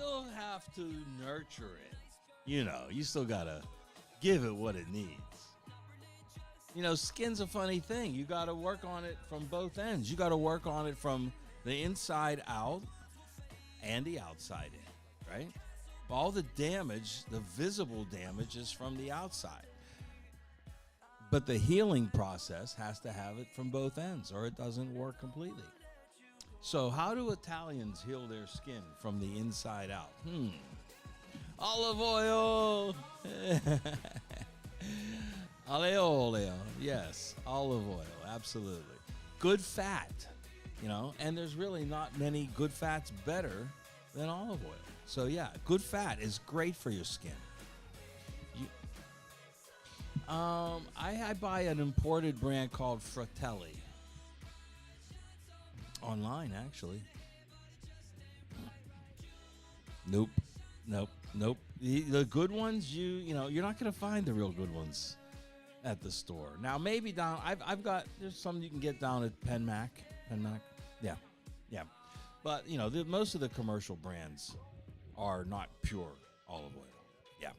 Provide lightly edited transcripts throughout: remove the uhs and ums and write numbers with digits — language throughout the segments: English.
still have to nurture it. You still got to give it what it needs. Skin's a funny thing. You got to work on it from both ends. You got to work on it from the inside out and the outside in, right? All the damage, the visible damage, is from the outside. But the healing process has to have it from both ends, or it doesn't work completely. So how do Italians heal their skin from the inside out? Olive oil. Oleo. Yes, olive oil, absolutely. Good fat, and there's really not many good fats better than olive oil. So yeah, good fat is great for your skin. I buy an imported brand called Fratelli. Online, actually. Nope. The good ones, you're not going to find the real good ones at the store. Now, maybe down, there's some you can get down at Penmac. Yeah. But, most of the commercial brands are not pure olive oil. Yeah.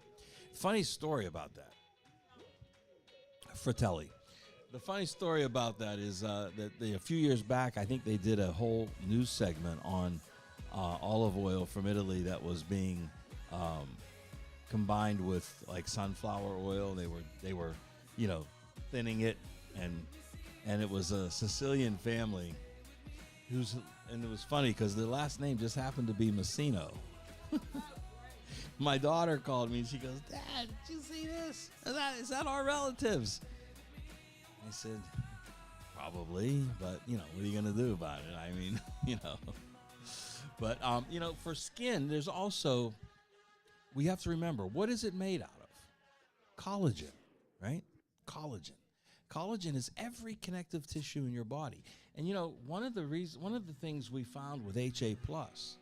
Funny story about that. Fratelli. The funny story about that is that a few years back, I think they did a whole news segment on olive oil from Italy that was being combined with like sunflower oil. They were thinning it, and it was a Sicilian family and it was funny because their last name just happened to be Messino. My daughter called me and she goes, "Dad, did you see this? Is that our relatives?" I said, "Probably, but what are you gonna do about it?" I mean, But for skin, there's also, we have to remember, what is it made out of? Collagen, right? Collagen is every connective tissue in your body. And one of the things we found with HA Plus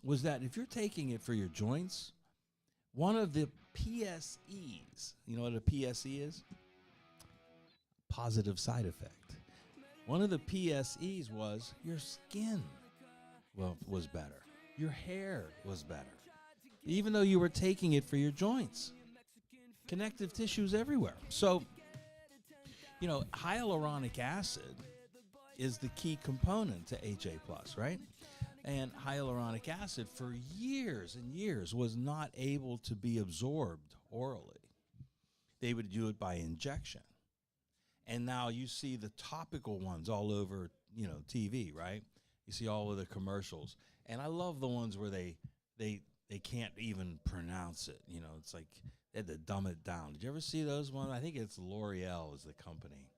was that if you're taking it for your joints, one of the PSEs, you know what a PSE is? Positive side effect. One of the PSEs was your skin was better. Your hair was better. Even though you were taking it for your joints. Connective tissues everywhere. So, hyaluronic acid is the key component to HA+, right? And hyaluronic acid for years and years was not able to be absorbed orally. They would do it by injection. And now you see the topical ones all over, TV, right? You see all of the commercials. And I love the ones where they can't even pronounce it. It's like they had to dumb it down. Did you ever see those ones? I think it's L'Oreal is the company.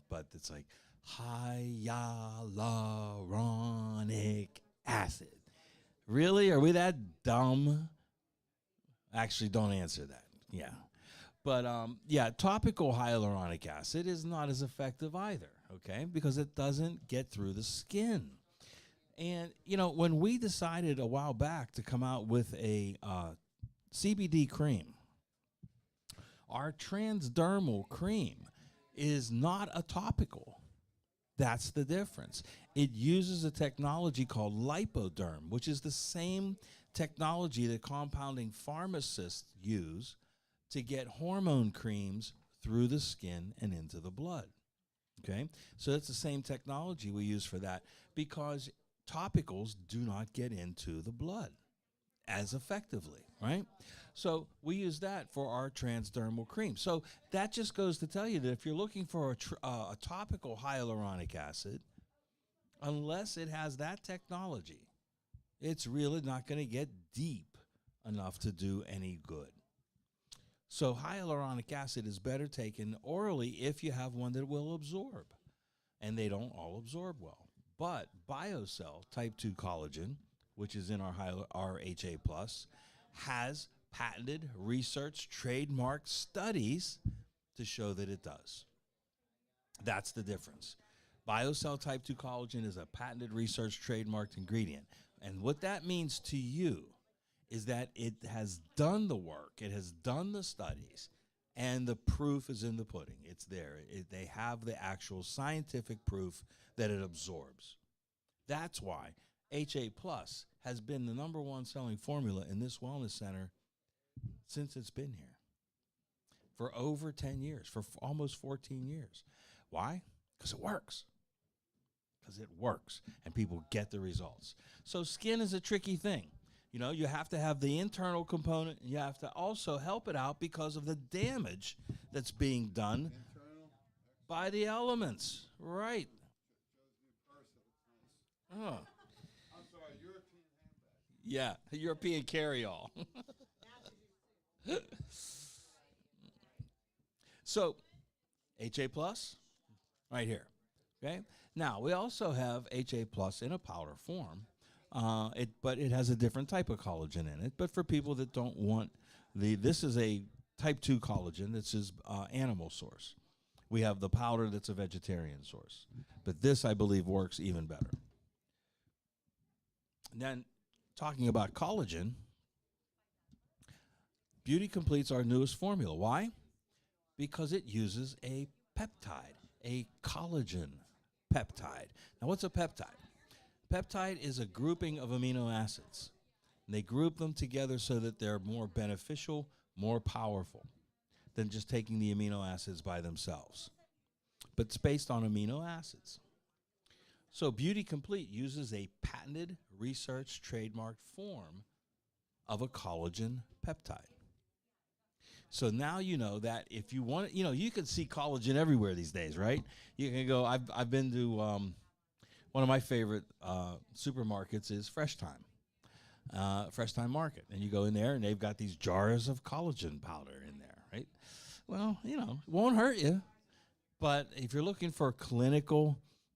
But it's like hyaluronic acid. Really? Are we that dumb? Actually, don't answer that. Yeah. But, topical hyaluronic acid is not as effective either, okay, because it doesn't get through the skin. And, when we decided a while back to come out with a CBD cream, our transdermal cream is not a topical. That's the difference. It uses a technology called lipoderm, which is the same technology that compounding pharmacists use to get hormone creams through the skin and into the blood. Okay? So it's the same technology we use for that because topicals do not get into the blood as effectively, right? So we use that for our transdermal cream. So that just goes to tell you that if you're looking for a topical hyaluronic acid, unless it has that technology, it's really not going to get deep enough to do any good. So hyaluronic acid is better taken orally if you have one that will absorb. And they don't all absorb well. But BioCell type 2 collagen, which is in our HA+, has patented, research, trademark studies to show that it does. That's the difference. BioCell type 2 collagen is a patented, research, trademarked ingredient. And what that means to you is that it has done the work, it has done the studies, and the proof is in the pudding. It's there. They have the actual scientific proof that it absorbs. That's why HA Plus has been the #1 selling formula in this wellness center since it's been here for over 10 years, for almost 14 years. Why? Because it works. Because it works, and people get the results. So skin is a tricky thing. You know, you have to have the internal component, and you have to also help it out because of the damage that's being done by the elements. Right. Oh. I'm sorry, European handbag. Yeah, European carry-all. So, HA Plus, right here. Okay. Now we also have HA Plus in a powder form, but it has a different type of collagen in it. But for people that don't want this is a type 2 collagen. This is animal source. We have the powder that's a vegetarian source, but this I believe works even better. And then, talking about collagen, Beauty Complete's our newest formula. Why? Because it uses a peptide, a collagen peptide. Now, what's a peptide? Peptide is a grouping of amino acids. And they group them together so that they're more beneficial, more powerful than just taking the amino acids by themselves. But it's based on amino acids. So Beauty Complete uses a patented, research, trademarked form of a collagen peptide. So now you know that if you want, you can see collagen everywhere these days, right? You can go. I've been to one of my favorite supermarkets is Fresh Time Market, and you go in there and they've got these jars of collagen powder in there, right? Well, it won't hurt you, but if you're looking for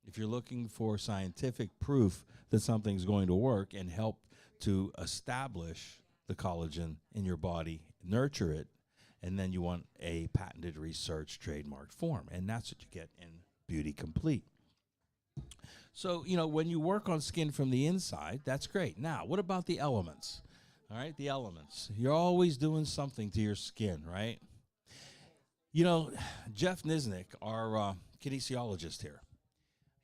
if you're looking for scientific proof that something's going to work and help to establish the collagen in your body, nurture it. And then you want a patented, research, trademarked form. And that's what you get in Beauty Complete. So, when you work on skin from the inside, that's great. Now, what about the elements? All right, the elements. You're always doing something to your skin, right? Jeff Nisnik, our kinesiologist here,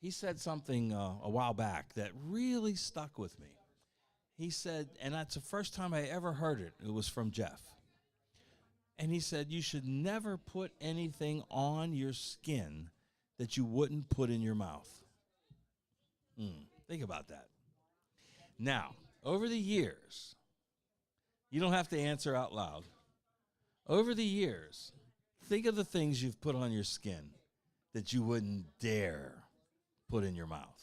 he said something a while back that really stuck with me. He said, and that's the first time I ever heard it. It was from Jeff. And he said, you should never put anything on your skin that you wouldn't put in your mouth. Think about that. Now, over the years, you don't have to answer out loud. Over the years, think of the things you've put on your skin that you wouldn't dare put in your mouth.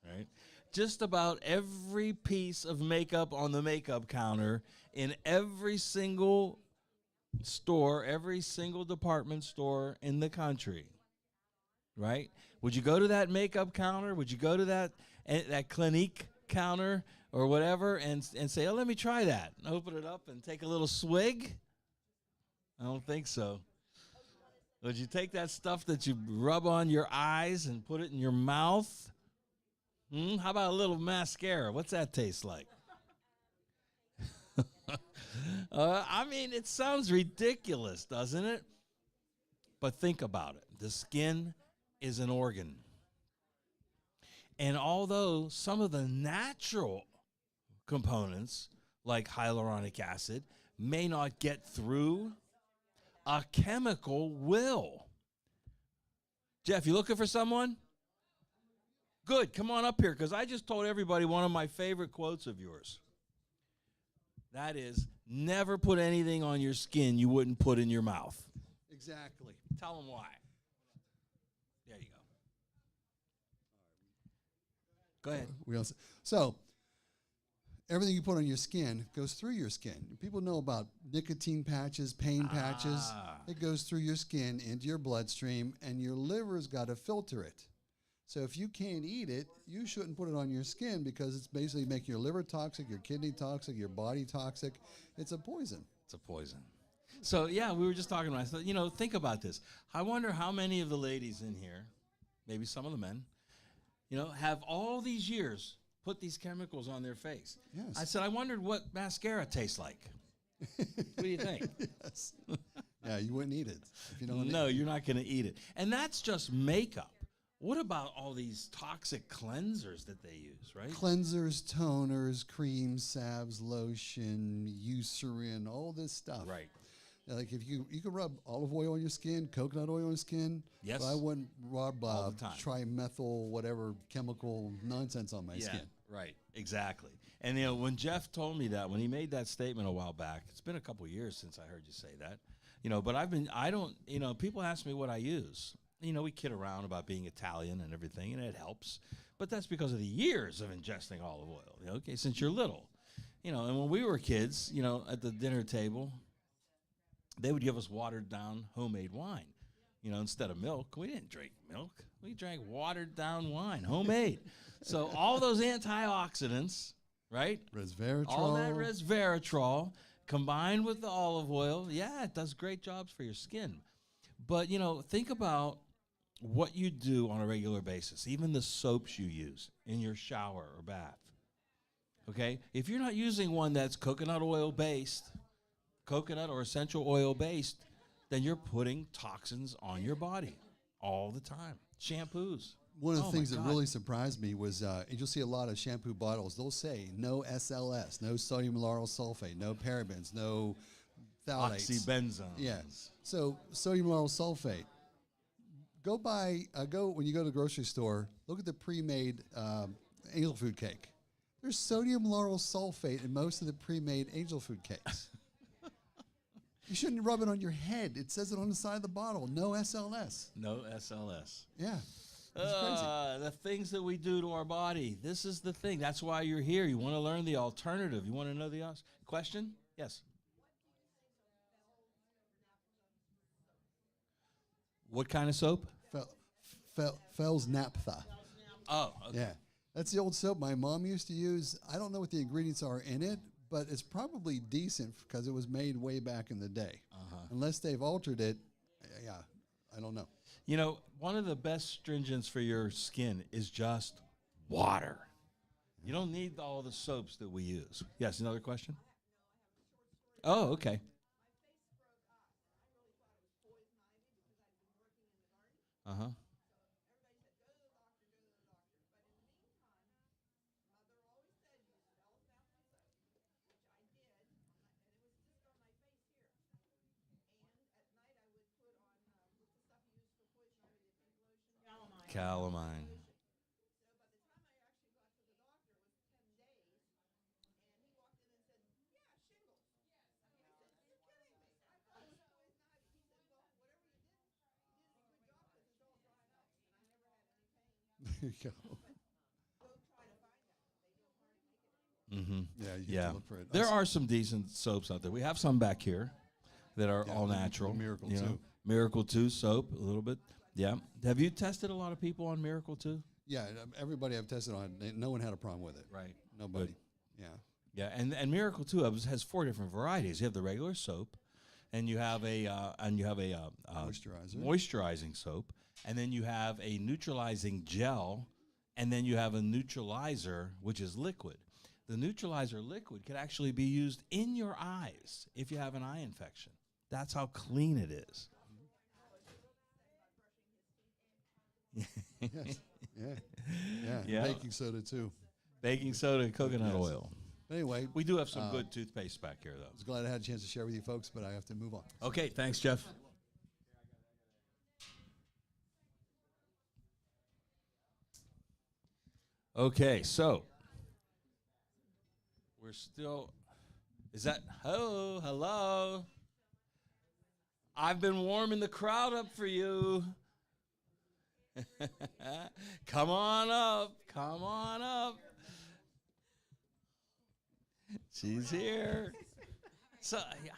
Right? Just about every piece of makeup on the makeup counter in every single store, every single department store in the country, right? Would you go to that makeup counter? Would you go to that Clinique counter or whatever and say, oh, let me try that, and open it up and take a little swig? I don't think so. Would you take that stuff that you rub on your eyes and put it in your mouth? How about a little mascara? What's that taste like? It sounds ridiculous, doesn't it? But think about it. The skin is an organ. And although some of the natural components, like hyaluronic acid, may not get through, a chemical will. Jeff, you looking for someone? Good. Come on up here, because I just told everybody one of my favorite quotes of yours. That is, never put anything on your skin you wouldn't put in your mouth. Exactly. Tell them why. There you go. Go ahead. So, everything you put on your skin goes through your skin. People know about nicotine patches, pain patches. It goes through your skin into your bloodstream, and your liver's got to filter it. So if you can't eat it, you shouldn't put it on your skin, because it's basically making your liver toxic, your kidney toxic, your body toxic. It's a poison. It's a poison. So, yeah, we were just talking about it. Think about this. I wonder how many of the ladies in here, maybe some of the men, have all these years put these chemicals on their face. Yes. I said, I wondered what mascara tastes like. What do you think? Yes. Yeah, you wouldn't eat it if you don't. No, you're not going to eat it. And that's just makeup. What about all these toxic cleansers that they use, right? Cleansers, toners, creams, salves, lotion, Eucerin, all this stuff. Right. Like if you can rub olive oil on your skin, coconut oil on your skin. Yes. But I wouldn't rub All the time. trimethyl, whatever chemical nonsense on my skin. Right. Exactly. And when Jeff told me that, when he made that statement a while back, it's been a couple years since I heard you say that. But people ask me what I use. We kid around about being Italian and everything, and it helps. But that's because of the years of ingesting olive oil, okay, since you're little. And when we were kids, at the dinner table, they would give us watered down homemade wine, instead of milk. We didn't drink milk. We drank watered down wine, homemade. So all those antioxidants, right? Resveratrol. All that resveratrol combined with the olive oil, yeah, it does great jobs for your skin. But, think about what you do on a regular basis, even the soaps you use in your shower or bath. Okay? If you're not using one that's coconut oil based, coconut or essential oil based, then you're putting toxins on your body all the time. Shampoos. One of the things that really surprised me was, you'll see a lot of shampoo bottles, they'll say no SLS, no sodium lauryl sulfate, no parabens, no phthalates. Oxybenzones. Yeah. So sodium lauryl sulfate. Go when you go to the grocery store, look at the pre-made angel food cake. There's sodium lauryl sulfate in most of the pre-made angel food cakes. You shouldn't rub it on your head. It says it on the side of the bottle. No SLS. No SLS. Yeah. It's crazy. The things that we do to our body. This is the thing. That's why you're here. You want to learn the alternative. You want to know the question? Yes. What kind of soap? Fell's naphtha. Oh, okay. Yeah. That's the old soap my mom used to use. I don't know what the ingredients are in it, but it's probably decent because it was made way back in the day. Unless they've altered it, yeah, I don't know. One of the best stringents for your skin is just water. You don't need all the soaps that we use. Yes, another question? Oh, okay. Uh-huh. Calamine. There you go. Mm-hmm. Yeah, you have to look for it. There are some decent soaps out there. We have some back here that are all natural. Miracle 2. Miracle 2 soap, a little bit. Yeah. Have you tested a lot of people on Miracle 2? Yeah, everybody I've tested on, no one had a problem with it. Right. Nobody. Good. Yeah. Yeah, and Miracle 2 has 4 different varieties. You have the regular soap, and you have a moisturizing soap, and then you have a neutralizing gel, and then you have a neutralizer, which is liquid. The neutralizer liquid could actually be used in your eyes if you have an eye infection. That's how clean it is. Yes. Yeah. Baking soda too. Baking soda and coconut oil. Anyway, We do have some good toothpaste back here, though. I was glad I had a chance to share with you folks, but I have to move on. Okay, thanks, Jeff. Okay, so we're still. Is that hello? I've been warming the crowd up for you. Come on up. She's here. So, yeah.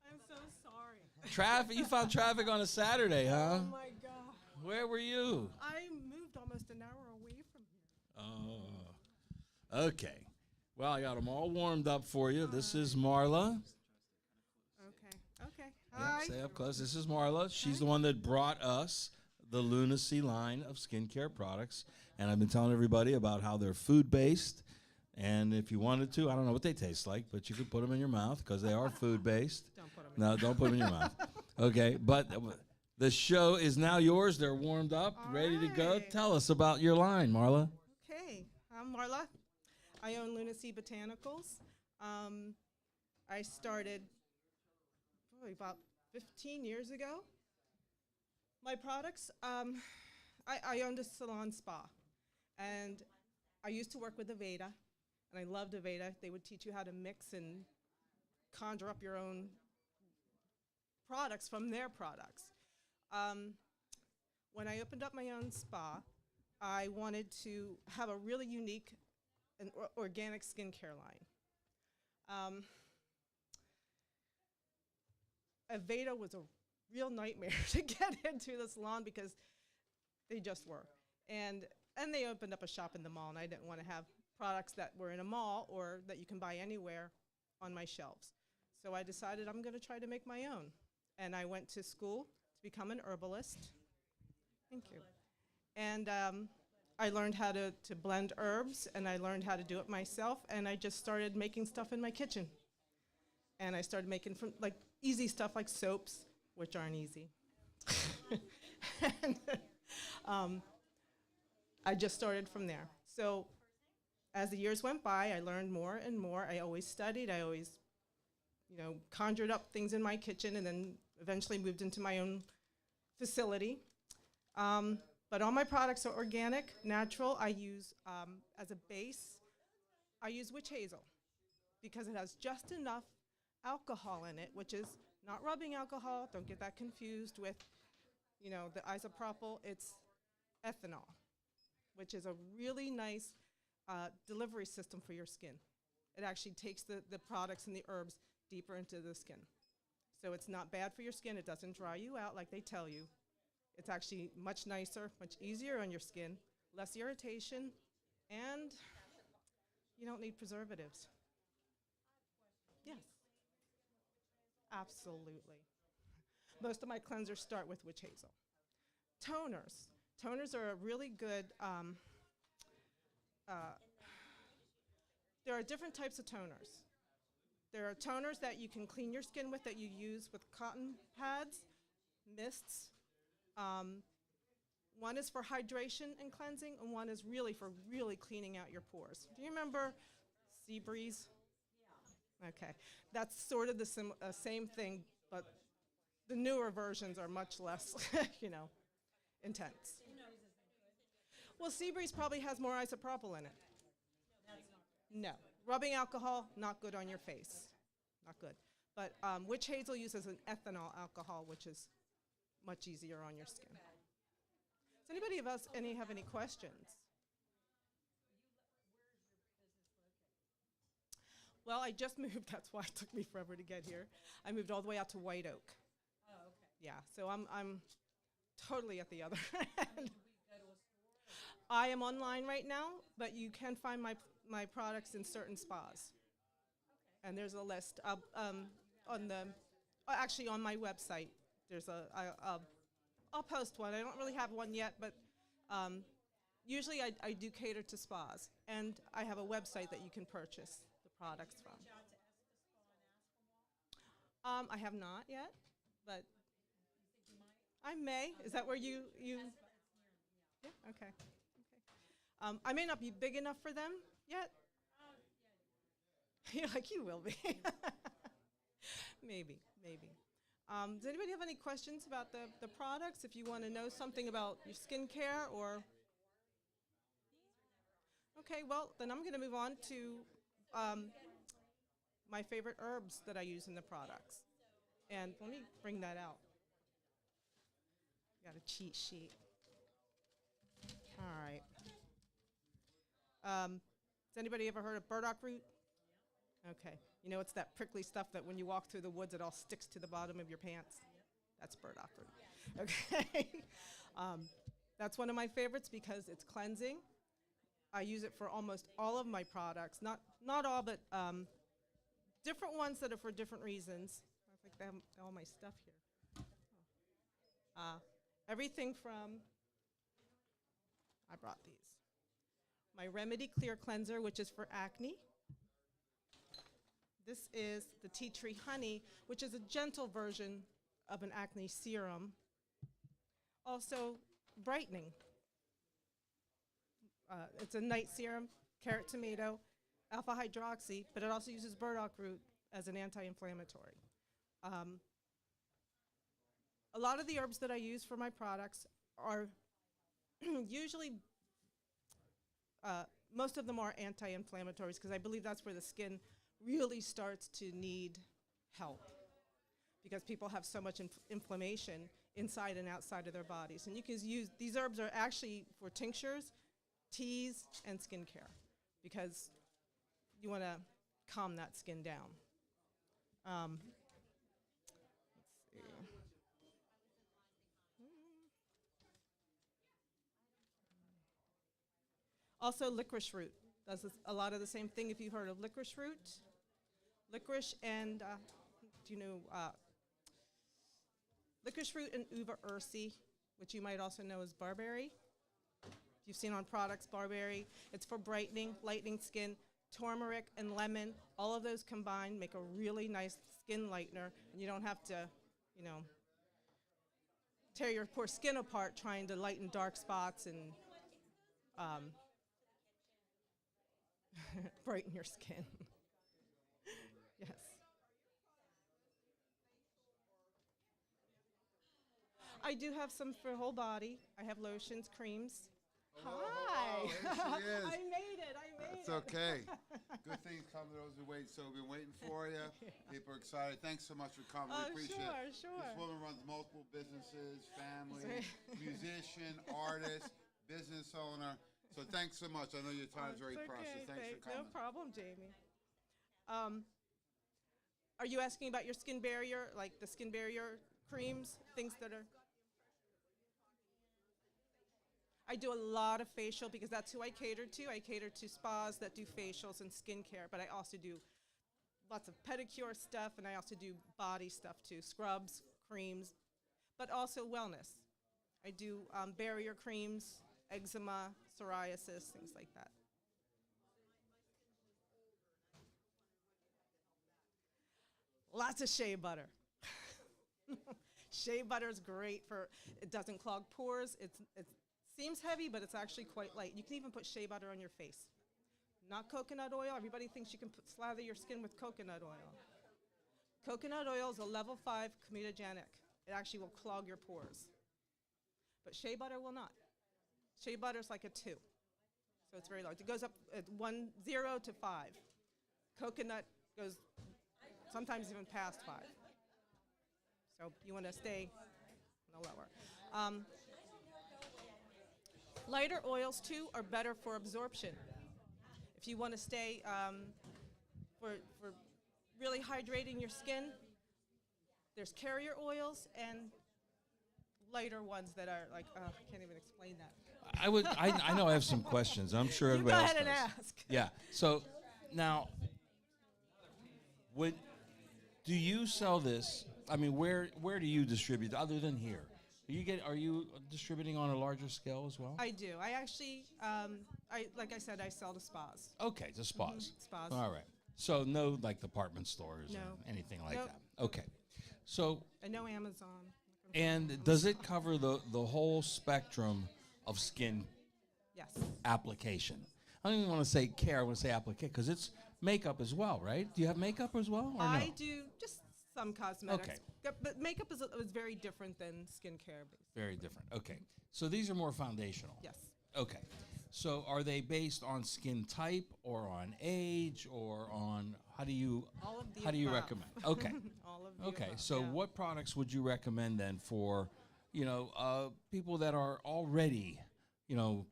I'm so sorry. Traffic. You found traffic on a Saturday, huh? Oh my God. Where were you? I moved almost an hour away from here. Oh. Okay. Well, I got them all warmed up for you. This is Marla. Okay. Hi. Stay up close. This is Marla. She's the one that brought us the Lunacy line of skincare products. And I've been telling everybody about how they're food-based. And if you wanted to, I don't know what they taste like, but you could put them in your mouth because they are food-based. Don't put them in No, don't put them in your mouth. Okay, but The show is now yours. They're warmed up, All ready to go. right. Tell us about your line, Marla. Okay, I'm Marla. I own Lunacy Botanicals. I started probably about 15 years ago. My products, I owned a salon spa, and I used to work with Aveda, and I loved Aveda. They would teach you how to mix and conjure up your own products from their products. When I opened up my own spa, I wanted to have a really unique and organic skincare line. Aveda was a real nightmare to get into the salon because they just were. And they opened up a shop in the mall, and I didn't want to have products that were in a mall or that you can buy anywhere on my shelves. So I decided I'm going to try to make my own. And I went to school to become an herbalist. Thank you. And I learned how to blend herbs, and I learned how to do it myself, and I just started making stuff in my kitchen. And I started making like easy stuff like soaps, which aren't easy. And I just started from there. So as the years went by, I learned more and more. I always studied. I always, conjured up things in my kitchen, and then eventually moved into my own facility. But all my products are organic, natural. I use, as a base, I use witch hazel because it has just enough alcohol in it, which is not rubbing alcohol. Don't get that confused with, the isopropyl. It's ethanol, which is a really nice delivery system for your skin. It actually takes the products and the herbs deeper into the skin. So it's not bad for your skin. It doesn't dry you out like they tell you. It's actually much nicer, much easier on your skin, less irritation, and you don't need preservatives. Yes. Absolutely. Most of my cleansers start with witch hazel. Toners. Toners are a really good, there are different types of toners. There are toners that you can clean your skin with that you use with cotton pads, mists. One is for hydration and cleansing, and one is really for really cleaning out your pores. Do you remember Sea Breeze? Yeah. Okay. That's sort of the same thing, but the newer versions are much less, intense. Well, Sea Breeze probably has more isopropyl in it. No. Rubbing alcohol, not good on your face. Not good. But witch hazel uses an ethanol alcohol, which is much easier on your skin. Does anybody have any questions? Well, I just moved. That's why it took me forever to get here. I moved all the way out to White Oak. Oh, okay. Yeah, so I'm totally at the other end. I am online right now, but you can find my products in certain spas. Okay. And there's a list actually on my website. There's I'll post one. I don't really have one yet, but usually I do cater to spas, and I have a website that you can purchase the products from. I have not yet, but I may. Is that where you? Yeah. Okay. I may not be big enough for them yet. You're like, you will be. Maybe. Does anybody have any questions about the products? If you want to know something about your skincare or... Okay, well, then I'm going to move on to my favorite herbs that I use in the products. And let me bring that out. Got a cheat sheet. All right. Has anybody ever heard of burdock root? Okay. It's that prickly stuff that when you walk through the woods, it all sticks to the bottom of your pants. That's burdock root. Okay. That's one of my favorites because it's cleansing. I use it for almost all of my products. Not all, but different ones that are for different reasons. I think they have all my stuff here. Everything from... I brought these. My Remedy Clear Cleanser, which is for acne. This is the tea tree honey, which is a gentle version of an acne serum. also brightening. It's a night serum, carrot tomato, alpha hydroxy, but it also uses burdock root as an anti-inflammatory. A lot of the herbs that I use for my products are usually, most of them are anti-inflammatories because I believe that's where the skin really starts to need help because people have so much inflammation inside and outside of their bodies. And you can use, these herbs are actually for tinctures, teas, and skincare because you want to calm that skin down. Let's see. Also, licorice root does a lot of the same thing. If you've heard of licorice root, licorice and do you know licorice root and uva ursi, which you might also know as barberry. You've seen on products barberry. It's for brightening, lightening skin. Turmeric and lemon, all of those combined make a really nice skin lightener, and you don't have to, you know, tear your poor skin apart trying to lighten dark spots and brighten your skin. Yes. I do have some for whole body. I have lotions, creams. Hi. There she is. I made it. It's okay. Good things come to those who wait. So we've been waiting for you. Yeah. People are excited. Thanks so much for coming. Oh, We appreciate it. sure. This woman runs multiple businesses, family, Sorry. musician, artist, business owner. So thanks so much. I know your time's very It's precious. okay. Thanks for coming. No problem, Jamie. Are you asking about your skin barrier, like the skin barrier creams, things that are? I do a lot of facial because that's who I cater to. I cater to spas that do facials and skincare, but I also do lots of pedicure stuff, and I also do body stuff too, scrubs, creams, but also wellness. I do barrier creams, eczema, psoriasis, things like that. Lots of shea butter. Shea butter is great for, it doesn't clog pores. It seems heavy, but it's actually quite light. You can even put shea butter on your face. Not coconut oil. Everybody thinks you can slather your skin with coconut oil. Coconut oil is a level 5 comedogenic. It actually will clog your pores. But shea butter will not. Shea butter is like a 2. So it's very large. It goes up at 0 to 5. Coconut goes sometimes even past 5. So you want to stay on the lower. Lighter oils, too, are better for absorption. If you want to stay for really hydrating your skin, there's carrier oils and lighter ones that are like, I can't even explain that. I know I have some questions. I'm sure You everybody go else ahead and does. ask. Yeah. So now, do you sell this? I mean, where do you distribute other than here? Are you distributing on a larger scale as well? I do. I actually, like I said, I sell to spas. Okay, to spas. Spas. All right. So no like department stores No. or anything like Nope. that. Okay. So And no Amazon. and does it cover the whole spectrum of skin Yes. application? I don't even want to say care. I want to say application because it's makeup as well, right? Do you have makeup as well, or no? I do just some cosmetics. Okay. But makeup is very different than skincare. Very different. Okay. So these are more foundational. Yes. Okay. So are they based on skin type or on age or on how do you All of the how do you above. recommend? Okay. All of the Okay. above, So yeah. what products would you recommend then for, people that are already,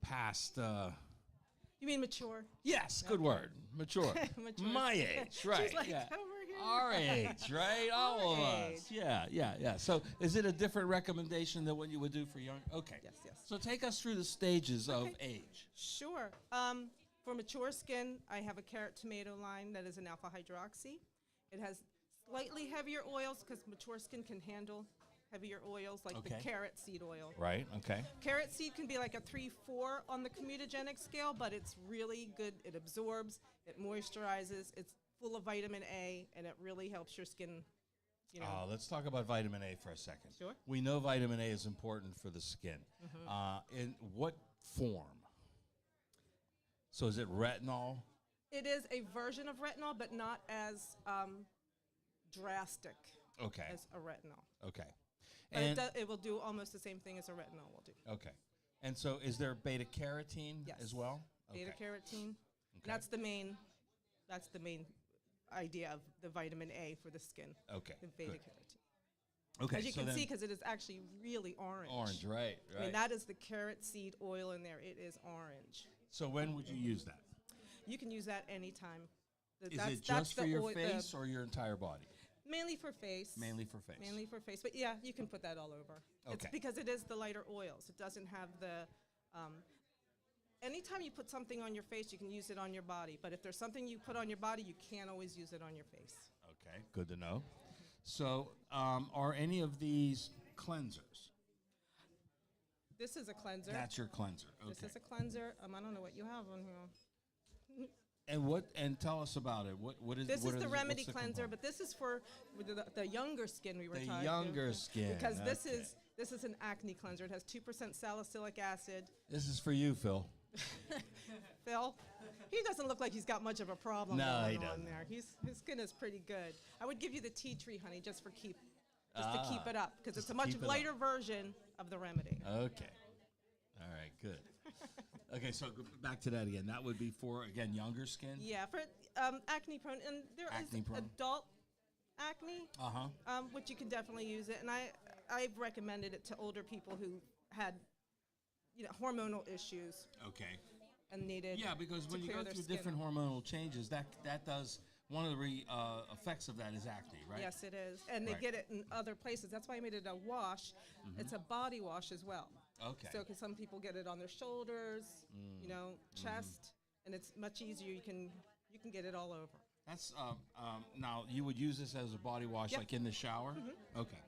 past You mean mature? yes, good word. Mature. Mature. My age, right. She's like, yeah. over here. Our age, right? All of Our us. age. Yeah. So is it a different recommendation than what you would do for young? Okay. Yes. So take us through the stages of Okay. age. Sure. For mature skin, I have a carrot tomato line that is an alpha hydroxy. It has slightly heavier oils because mature skin can handle heavier oils like the Okay. carrot seed oil. Right, okay. Carrot seed can be like a 3-4 on the comedogenic scale, but it's really good. It absorbs, it moisturizes, it's full of vitamin A, and it really helps your skin You know. Let's talk about vitamin A for a second. Sure. We know vitamin A is important for the skin. In what form? So is it retinol? It is a version of retinol, but not as drastic Okay. as a retinol. Okay. But And it will do almost the same thing as a retinol will do. okay. And so is there beta carotene Yes. as well? Beta Okay. carotene. Okay. That's the main idea of the vitamin A for the skin. Okay. The beta good. carotene. Okay. As you so can then see, because it is actually really orange. orange, right? I mean, that is the carrot seed oil in there. It is orange. So when would you use that? You can use that anytime. Is it just for your face or your entire body? Mainly for face. Mainly for face. Mainly for face. But yeah, you can put that all over. It's Okay. because it is the lighter oils. It doesn't have the. Anytime you put something on your face, you can use it on your body. But if there's something you put on your body, you can't always use it on your face. Okay, good to know. So, are any of these cleansers? This is a cleanser. That's your cleanser. Okay. This is a cleanser. I don't know what you have on here. And tell us about it. What is This what is are the remedy what's the cleanser, component? but this is for the younger skin we were The talking younger skin, Because okay. this is an acne cleanser. It has 2% salicylic acid. This is for you, Phil. Phil, he doesn't look like he's got much of a problem No, going he on doesn't. there. His skin is pretty good. I would give you the tea tree honey just to keep it up because it's a much keep it up. lighter version of the remedy. Okay. All right, good. Okay, so go back to that again. That would be for, again, younger skin? Yeah, for acne prone, and there is Acne prone. adult acne, Uh-huh. which you can definitely use it. And I've recommended it to older people who had, hormonal issues Okay. and needed. Yeah, because to when you clear go their through skin. different hormonal changes, that does, one of the effects of that is acne, right? Yes, it is, and they Right. get it in other places. That's why I made it a wash. It's a body wash as well. Okay. So, because some people get it on their shoulders, chest, and it's much easier. You can get it all over. That's now you would use this as a body wash, Yep. like in the shower. Okay.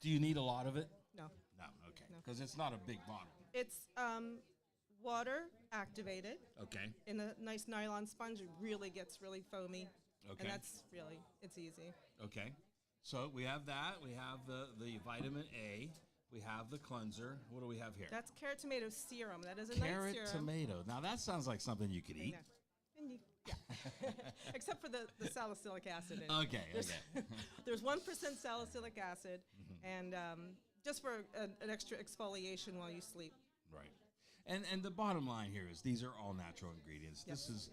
Do you need a lot of it? No, No. Okay. No. Because it's not a big bottle. it's water activated Okay. in a nice nylon sponge. It really gets really foamy, Okay. and it's easy. Okay. So we have that. We have the vitamin A. We have the cleanser. What do we have here? That's carrot tomato serum. That is a Carrot nice serum. tomato. Now that sounds like something you could eat. Yeah. Except for the salicylic acid in it. Okay. Okay. There's 1% salicylic acid, Mm-hmm. and just for an extra exfoliation while you sleep. Right. And the bottom line here is these are all natural ingredients. This is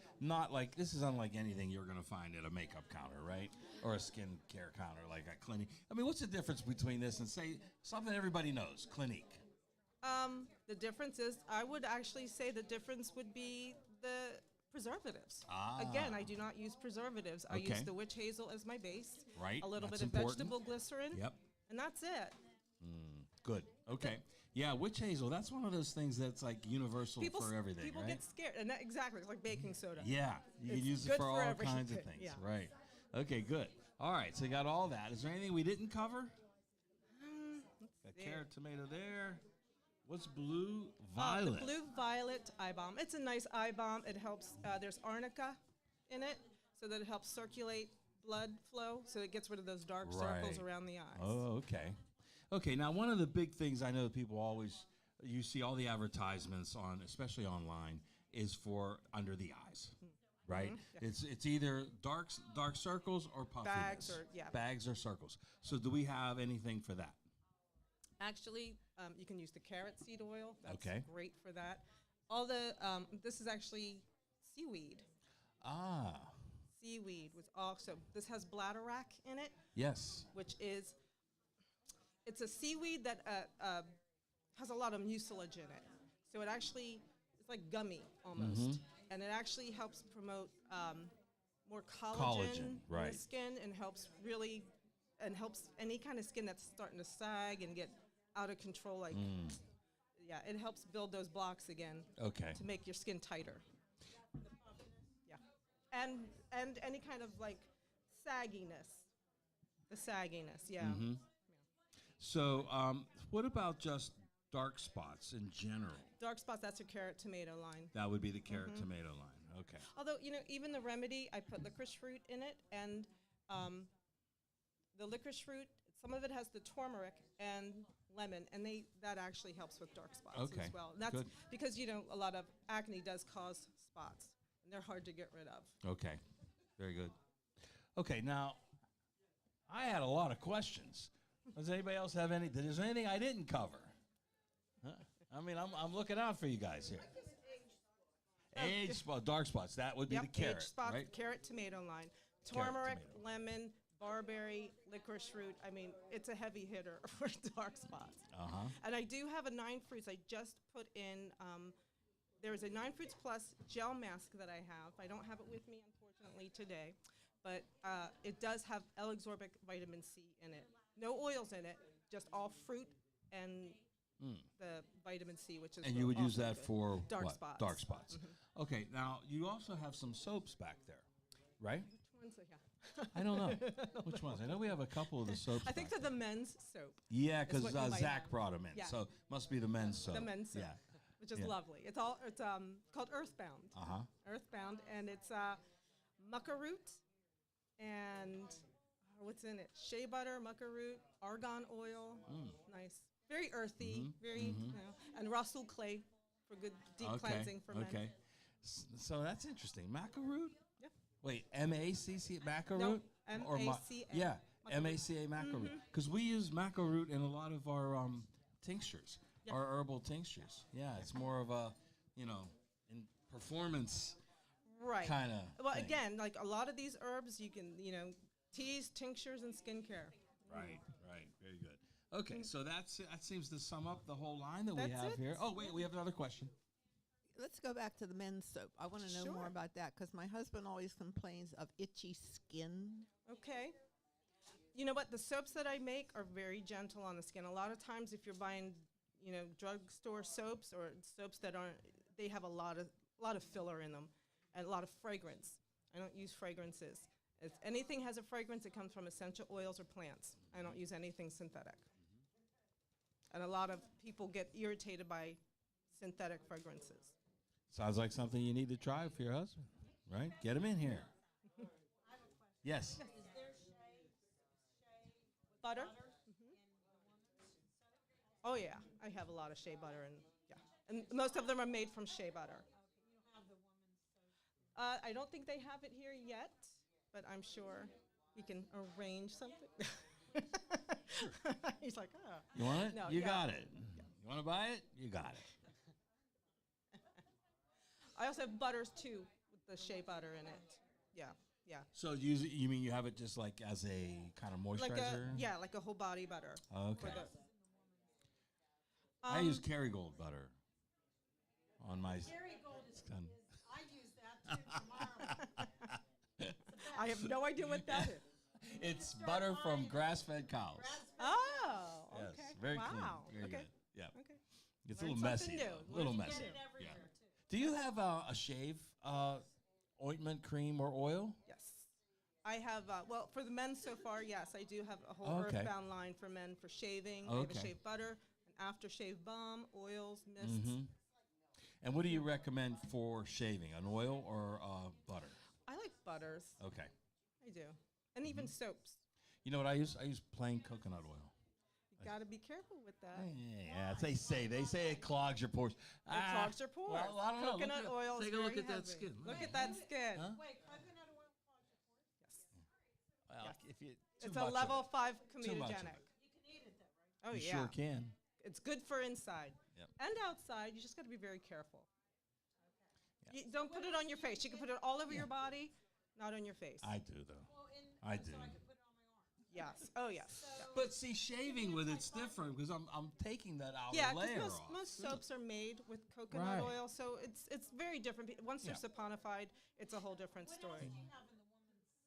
unlike anything you're going to find at a makeup counter, right? Or a skin care counter like a Clinique. I mean, what's the difference between this and say something everybody knows, Clinique? The difference is, I would actually say the difference would be the preservatives. Again, I do not use preservatives. I Okay. use the witch hazel as my base. Right, A little that's bit of important. vegetable glycerin. Yep. And that's it. Good. Okay. Yeah, witch hazel, that's one of those things that's like universal for everything, People right? get scared. And exactly, it's like baking soda. Yeah, you can It's use it good for for all everything. kinds of things. Yeah. Right. Okay, good. All right, so you got all that. Is there anything we didn't cover? Got see. carrot tomato there. What's blue The violet? blue violet eye balm. It's a nice eye balm. It helps. There's arnica in it, so that it helps circulate blood flow, so it gets rid of those dark circles Right. around the eyes. Oh, okay. Okay, now one of the big things I know that people always, you see all the advertisements on, especially online, is for under the eyes, right? Yeah. It's either dark circles or puffiness. Bags or- yeah. Bags or circles. So do we have anything for that? Actually, you can use the carrot seed oil. That's Okay. great for that. All the this is actually seaweed. Ah, Seaweed was also this has bladderwrack in it, yes. which is it's a seaweed that has a lot of mucilage in it. So it actually it's like gummy almost, and it actually helps promote more collagen, in right. the skin, and helps any kind of skin that's starting to sag and get out of control. Like, yeah, it helps build those blocks again Okay. to make your skin tighter. Yeah, and any kind of like sagginess, the sagginess. Yeah. So what about just dark spots in general? Dark spots, that's your carrot tomato line. That would be the carrot tomato line. Okay. Although, even the remedy, I put licorice fruit in it, and the licorice root, some of it has the turmeric and lemon, and that actually helps with dark spots Okay, as well. And that's good. because, a lot of acne does cause spots, and they're hard to get rid of. Okay, very good. Okay, now I had a lot of questions. Does anybody else have any? Is there anything I didn't cover? Huh? I mean, I'm looking out for you guys here. Age spot, dark spots. That would be Yep, the carrot, age spots, right? carrot, tomato line. Carrot, Turmeric, tomato. lemon, barberry, licorice root. I mean, it's a heavy hitter for dark spots. Uh-huh. And I do have a 9 fruits. I just put in, there's a 9 fruits plus gel mask that I have. I don't have it with me, unfortunately, today. But it does have L-ascorbic vitamin C in it. No oils in it, just all fruit and the vitamin C, which is And you would use also that good. for dark what? spots. Dark spots. Okay, now you also have some soaps back there, right? Which ones? Yeah. I don't know. Which ones? I know we have a couple of the soaps. I think back they're the men's soap. Yeah, because what you might Zach have. brought them in, Yeah. so must be the men's soap. The men's soap, Yeah. which is Yeah. lovely. It's called Earthbound. Uh-huh. Earthbound, and it's mucka root and what's in it? Shea butter, mucka root, argan oil. Nice, very earthy, very and Russell clay for good deep cleansing for men. Okay. So that's interesting. Maca root? Yep. Wait, M-A-C-C, maca No, root? Or M-A-C-A. yeah, Maca root. M-A-C-A maca root. Because we use maca root in a lot of our tinctures, Yeah. our herbal tinctures. Yeah, it's more of a, in performance Right. kind of Well, again, like a lot of these herbs, you can, teas, tinctures, and skincare. Right, very good. Okay, so that seems to sum up the whole line that we That's have it. here. Oh, wait, we have another question. Let's go back to the men's soap. I want to know Sure. more about that because my husband always complains of itchy skin. Okay. You know what? The soaps that I make are very gentle on the skin. A lot of times, if you're buying, drugstore soaps or soaps that aren't, they have a lot of filler in them and a lot of fragrance. I don't use fragrances. If anything has a fragrance, it comes from essential oils or plants. I don't use anything synthetic. And a lot of people get irritated by synthetic fragrances. Sounds like something you need to try for your husband, right? Get him in here. Yes. Butter? Oh, yeah. I have a lot of shea butter, and most of them are made from shea butter. I don't think they have it here yet, but I'm sure we can arrange something. He's like, oh. You want it? No, You yeah. got it. You want to buy it? You got it. I also have butters, too, with the shea butter in it. Yeah. So you mean you have it just like as a kind of moisturizer? Like a whole body butter. Okay. For the, I use Kerrygold butter on my skin. I use that too tomorrow. I have no idea what that is. It's butter from grass-fed cows. Oh, okay. Yes, very wow. clean. Very okay. good. Yeah. Okay. It's a Learned little something messy. new. Though. A little Learned messy. something Every Yeah. year too. Do you have a shave ointment, cream, or oil? Yes. I have, for the men so far, yes, I do have a whole Okay. Earthbound line for men for shaving. I have Okay. a shave butter, an aftershave balm, oils, mists. Mm-hmm. And what do you recommend for shaving, an oil or butter? I like butters. Okay. I do. And even soaps. You know what I use? I use plain coconut oil. You got to be careful with that. Yeah, they say it clogs your pores. It clogs your pores. Well, I don't know. Coconut Look at- oil is Take a look very at that heavy. skin. Look at that skin. Huh? Wait, coconut oil clogs your pores? Well, if you It's a level 5 comedogenic. it. You can eat it though, right? Oh, You yeah. sure can. It's good for inside. Yep. And outside, you just got to be very careful. You don't put it on your face. You can put it all over your body, not on your face. I do though. Well, I do. So I can put it on my arm. Yes. Oh, yes. Yeah. But see, shaving with it's different because I'm taking that outer Yeah, layer because off. most soaps are made with coconut Right. oil, so it's very different. Once they're Yeah. saponified, it's a whole different What else story. do you have in the woman's soap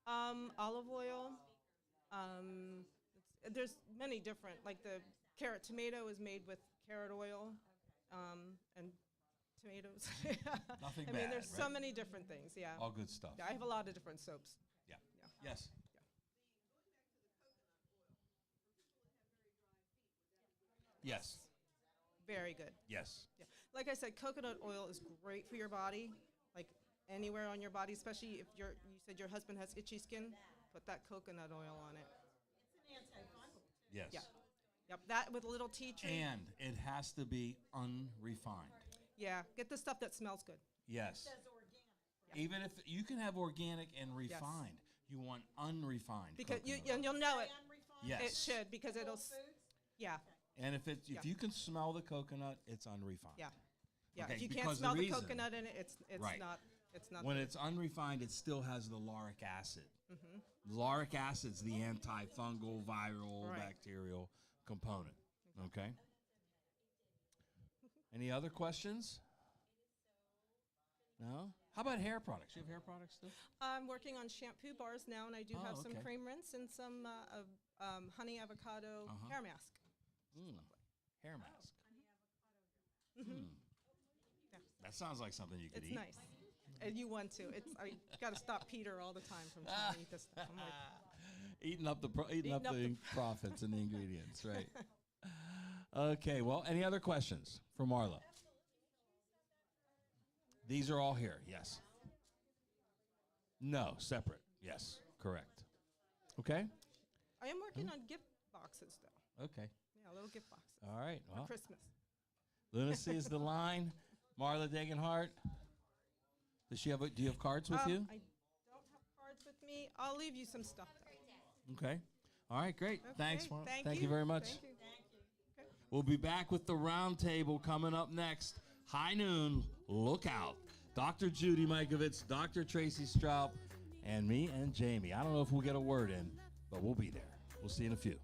besides shea butter? Olive oil. There's many different, like the carrot tomato is made with carrot oil, and tomatoes. Nothing I mean, bad, there's so right? many different things. Yeah. All good stuff. Yeah, I have a lot of different soaps. Yeah. Yeah. Yes. Yes. Very good. Yes. Yeah. Like I said, coconut oil is great for your body. Like anywhere on your body, especially if you said your husband has itchy skin, put that coconut oil on it. It's an antifungal too. Yes. Yeah. Yep, that with a little tea tree. And it has to be unrefined. Yeah, get the stuff that smells good. Yes. It says organic. Even if you can have organic and refined, you want unrefined. Because coconut oil. you'll know it. Unrefined. Yes. It should, because it'll, Whole Foods. yeah, And if Yeah. you can smell the coconut, it's unrefined. yeah. Yeah, Okay, if you because can't the smell the reason- coconut in it, it's Right. not, When good. it's unrefined, it still has the lauric acid. Mm-hmm. Lauric acid's the antifungal, viral, Right. bacterial component. Okay. Any other questions? No? How about hair products? You have hair products too? I'm working on shampoo bars now, and I do have some okay. cream rinse and some honey avocado hair mask. Hair mask. Yeah. That sounds like something you could It's eat. nice. And you want to. I got to stop Peter all the time from trying to eat this stuff. I'm like, Eating up the Eating up the profits and the ingredients, right? Okay. Well, any other questions for Marla? These are all here. Yes. No, separate. Yes, correct. Okay. I am working on gift boxes, though. Okay. Yeah, little gift boxes All right. for Well, Christmas. Lunacy is the line. Marla Degenhart. Does she have? Do you have cards with you? I don't have cards with me. I'll leave you some stuff, though. Okay. All right. Great. Okay, Thanks, Marla. Thank you very much. Thank you. We'll be back with the roundtable coming up next. High noon. Look out. Dr. Judy Mikovits, Dr. Tracy Straub, and me and Jamie. I don't know if we'll get a word in, but we'll be there. We'll see you in a few.